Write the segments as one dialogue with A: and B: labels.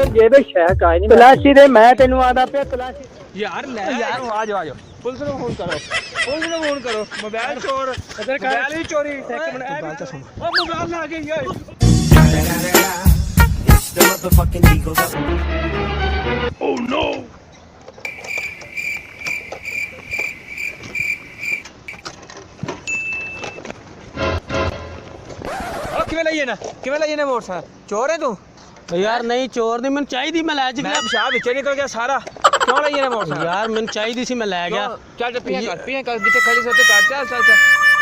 A: जेबे शह का नहीं तलाशी दे मैं तेनू आदा पे तलाशी
B: यार ले यार आ जाओ पुलिस को फोन करो मोबाइल चोर मोबाइल ही चोरी एक मिनट ए बात सुन ओ मोबाइल आ गई यार ओह नो किवें लईए ना मोटरसाइकिल चोर है तू
A: यार नहीं चोर नहीं मैं चाहिए मैं लै
B: मैं पेशाब विच निकल गया सारा क्यों लईए ना मोटरसाइकिल
A: यार मैं चाहिए सी मैं लै गया
B: चल पिया कर जिथे खड़ी से कर चल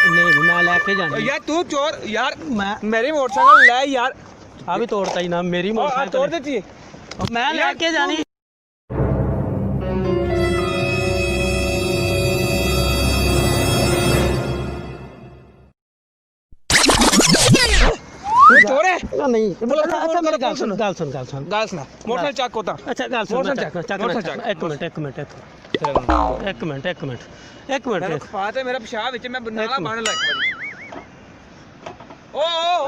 A: नहीं मैं लेके जाना
B: यार तू चोर यार
A: मैं
B: मेरी मोटरसाइकिल ले यार
A: अभी तोड़ता ही ना मेरी मोटरसाइकिल
B: तोड़ देती
A: मैं लेके जानी
B: चोर है
A: नहीं
B: अच्छा मेरी
A: गल सुन
B: मोटरसाइकिल चेक होता
A: अच्छा गल सुन
B: मोटरसाइकिल
A: एक मिनट
B: फाते मेरा पेशाब विच मैं नाला बन लग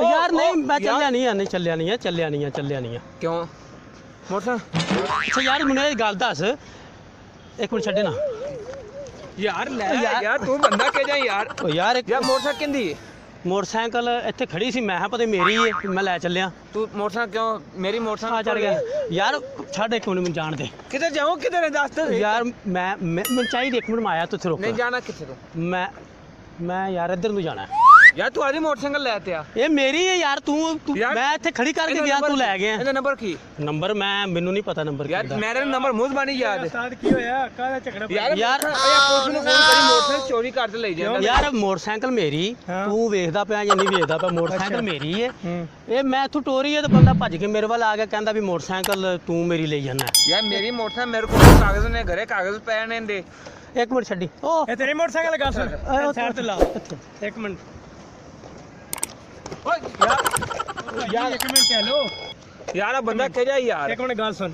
A: यार नहीं मैं चलिया नहीं है
B: क्यों मोटरसाइकिल
A: अच्छा यार मुझे गल दस एक मिनट छड्डे ना
B: यार ले यार तू बंदा कह जा यार
A: यार
B: मोटरसाइकिल किंदी
A: मोटरसाइकिल इत्थे खड़ी सी मैं पता मेरी है मैं लै चलिया
B: तू मोटरसाइकिल क्यों मेरी मोटरसाइकिल
A: चढ़ गया यार छड़ एक मिनट मैं जान दे
B: किधर जाऊं किधर दस तो
A: यार मैं चाहिए एक मिनट में आया तो
B: नहीं जाना किथे तो
A: मैं यार इधर ਨੂੰ ਜਾਣਾ
B: यार तू आधी मोटरसाइकिल ले आते
A: ये मेरी है यार तू मैं ਇੱਥੇ ਖੜੀ ਕਰਕੇ ਗਿਆ ਤੂੰ ਲੈ ਗਿਆ
B: ਇਹਦਾ ਨੰਬਰ ਕੀ
A: ਨੰਬਰ ਮੈਨੂੰ ਨਹੀਂ ਪਤਾ ਨੰਬਰ
B: ਯਾਰ ਮੇਰੇ ਨੰਬਰ ਮੂੰਹ ਜ਼ਬਾਨੀ ਯਾਦ
A: ਸਾਥ ਕੀ ਹੋਇਆ ਕਾਹਦਾ ਝਗੜਾ
B: ਯਾਰ ਪੁਲਿਸ ਨੂੰ ਫੋਨ ਕਰੀ ਮੋਟਰਸਾਈਕਲ ਚੋਰੀ ਕਰਕੇ ਲੈ ਜਾਂਦਾ
A: ਯਾਰ ਮੋਟਰਸਾਈਕਲ ਮੇਰੀ ਤੂੰ ਵੇਖਦਾ ਪਿਆ ਜਾਂ ਨਹੀਂ ਵੇਖਦਾ ਪਿਆ ਮੋਟਰਸਾਈਕਲ ਮੇਰੀ ਹੈ ਇਹ ਮੈਂ ਇੱਥੋਂ ਟੋਰੀ ਹੈ ਤੇ ਬੰਦਾ ਭੱਜ ਕੇ ਮੇਰੇ ਵੱਲ ਆ ਗਿਆ ਕਹਿੰਦਾ ਵੀ ਮੋਟਰਸਾਈਕਲ ਤੂੰ ਮੇਰੀ ਲਈ ਜਾਣਾ
B: ਯਾਰ ਮੇਰੀ ਮੋਟਰਸਾਈਕਲ ਮੇਰੇ ਕੋਲ ਕਾਗਜ਼ ਨੇ ਘਰੇ ਕਾਗਜ਼ ਪਏ ਨੇ ਦੇ
A: ਇੱਕ ਮਿੰਟ ਛੱਡੀ ਉਹ
B: ਇਹ ਤੇਰੀ ਮੋਟਰਸਾਈਕਲ ਲਗਾ
A: ਸਾਈਡ ਤੇ ਲਾ ਇੱਕ ਮਿੰਟ
B: ਓਏ ਯਾਰ ਇੱਕ ਮਿੰਟ ਕਹਿ ਲੋ ਯਾਰ ਆ ਬੰਦਾ ਕਹਿ ਜਾ ਯਾਰ
A: ਇੱਕ ਮਿੰਟ ਗੱਲ ਸੁਣ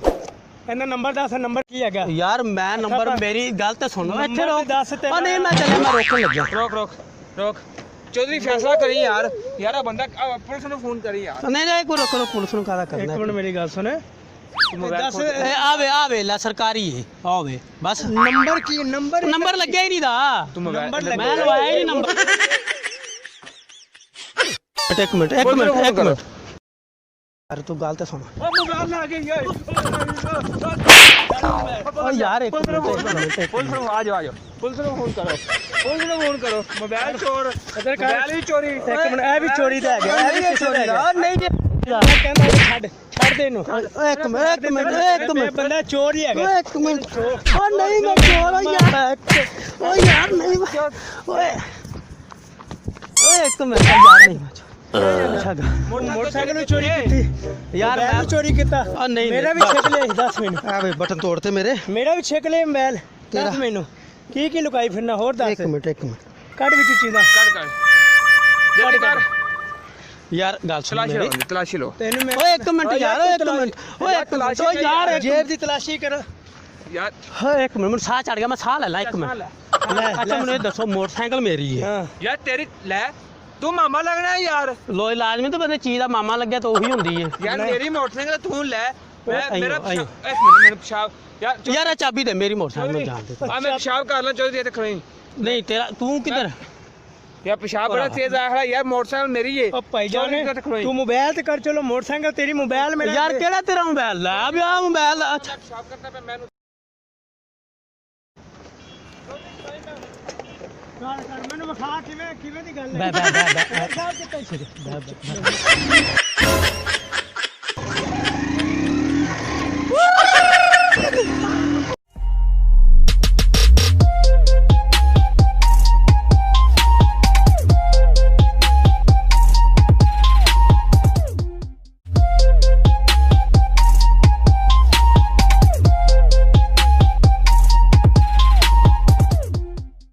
A: ਇਹਦਾ ਨੰਬਰ ਦੱਸ ਨੰਬਰ ਕੀ ਹੈਗਾ ਯਾਰ ਮੈਂ ਨੰਬਰ ਮੇਰੀ ਗੱਲ ਤੇ ਸੁਣ ਇੱਥੇ ਰੋਕ ਦੱਸ ਤੇ ਉਹ ਨਹੀਂ ਮੈਂ ਚੱਲਿਆ ਮੈਂ ਰੋਕਣ ਲੱਗਿਆ
B: ਰੋਕ ਚੌਧਰੀ ਫੈਸਲਾ ਕਰੀ ਯਾਰ ਆ ਬੰਦਾ ਪੁਲਿਸ ਨੂੰ ਫੋਨ ਕਰੀ ਯਾਰ
A: ਨਹੀਂ ਕੋਈ ਰੋਕ ਪੁਲਿਸ ਨੂੰ ਕਾਹਦਾ ਕਰਨਾ ਇੱਕ ਮਿੰਟ ਮੇਰੀ ਗੱਲ ਸੁਣ ਦੱਸ ਆਵੇ ਲੈ ਸਰਕਾਰੀ ਹੈ ਆਵੇ ਬਸ ਨੰਬਰ ਲੱਗਿਆ ਹੀ ਨਹੀਂ ਦਾ ਮੈਂ ਲਵਾਇਆ ਹੀ ਨਹੀਂ ਨੰਬਰ ਇੱਕ ਮਿੰਟ ਯਾਰ ਤੂੰ ਗੱਲ ਤੇ ਸੁਣ
B: ਉਹ ਮੋਬਾਈਲ ਆ ਗਈ
A: ਓ ਯਾਰ ਇੱਕ ਮਿੰਟ
B: ਪੁਲਿਸ ਨੂੰ ਆ ਜਾਓ ਪੁਲਿਸ ਨੂੰ ਫੋਨ ਕਰੋ ਮੋਬਾਈਲ ਚੋਰ ਮੋਬਾਈਲ ਹੀ ਚੋਰੀ
A: ਇੱਕ ਮਿੰਟ ਇਹ ਵੀ ਚੋਰੀ ਦਾ ਹੈਗਾ ਇਹ ਵੀ ਚੋਰੀ ਦਾ ਨਹੀਂ ਜੀ ਕਹਿੰਦਾ ਛੱਡ ਦੇ ਇਹਨੂੰ ਇੱਕ ਮਿੰਟ ਬੰਦਾ ਚੋਰ ਹੀ ਹੈਗਾ ਇੱਕ ਮਿੰਟ ਓ ਨਹੀਂ ਮੈਂ ਚੋਰ ਓ ਯਾਰ ਨਹੀਂ ਓਏ ਇੱਕ ਮਿੰਟ ਯਾਰ ਨਹੀਂ मोटरसाइकिल चोरी की यार मैं चोरी किया मेरा भी छेक ले 10 मिनट आ वे बटन तोड़ते मेरा भी छेक ले मोबाइल 10 मिनट की लुकाई फिरना और 10 एक मिनट कट विच चीज़ा
B: कर
A: यार गल सुन
B: तलाशी लो
A: तेनु मैं ओए एक मिनट यार ओए तलाशी यार जेब दी तलाशी कर
B: यार
A: हां एक मिनट साह चढ़ गया मैं साह ले ला एक मिनट अच्छा मुझे दसो मोटरसाइकिल मेरी है
B: यार तेरी ले तू मामा लगना है यार
A: लो लाजमी तो बंदे चीज दा मामा लग गया तो वही हुंदी है
B: यार मेरी मोटरसाइकिल तू ले मेरा एक मिनट मेरा पेशाब
A: यार चाबी दे मेरी मोटरसाइकिल में जान दे
B: हां मैं पेशाब कर ला चौधरी ते खड़ी
A: नहीं तेरा तू किधर
B: यार पेशाब बड़ा तेज आ रहा है यार मोटरसाइकिल मेरी है
A: ओ भाईजान तू मोबाइल ते कर चलो मोटरसाइकिल तेरी मोबाइल में यार केड़ा तेरा मोबाइल ला भी आ मोबाइल अच्छा
B: पेशाब करता पे मैं
A: ਮੈਨੂੰ ਵਿਖਾ ਕਿਵੇਂ ਦੀ ਗੱਲ ਹੈ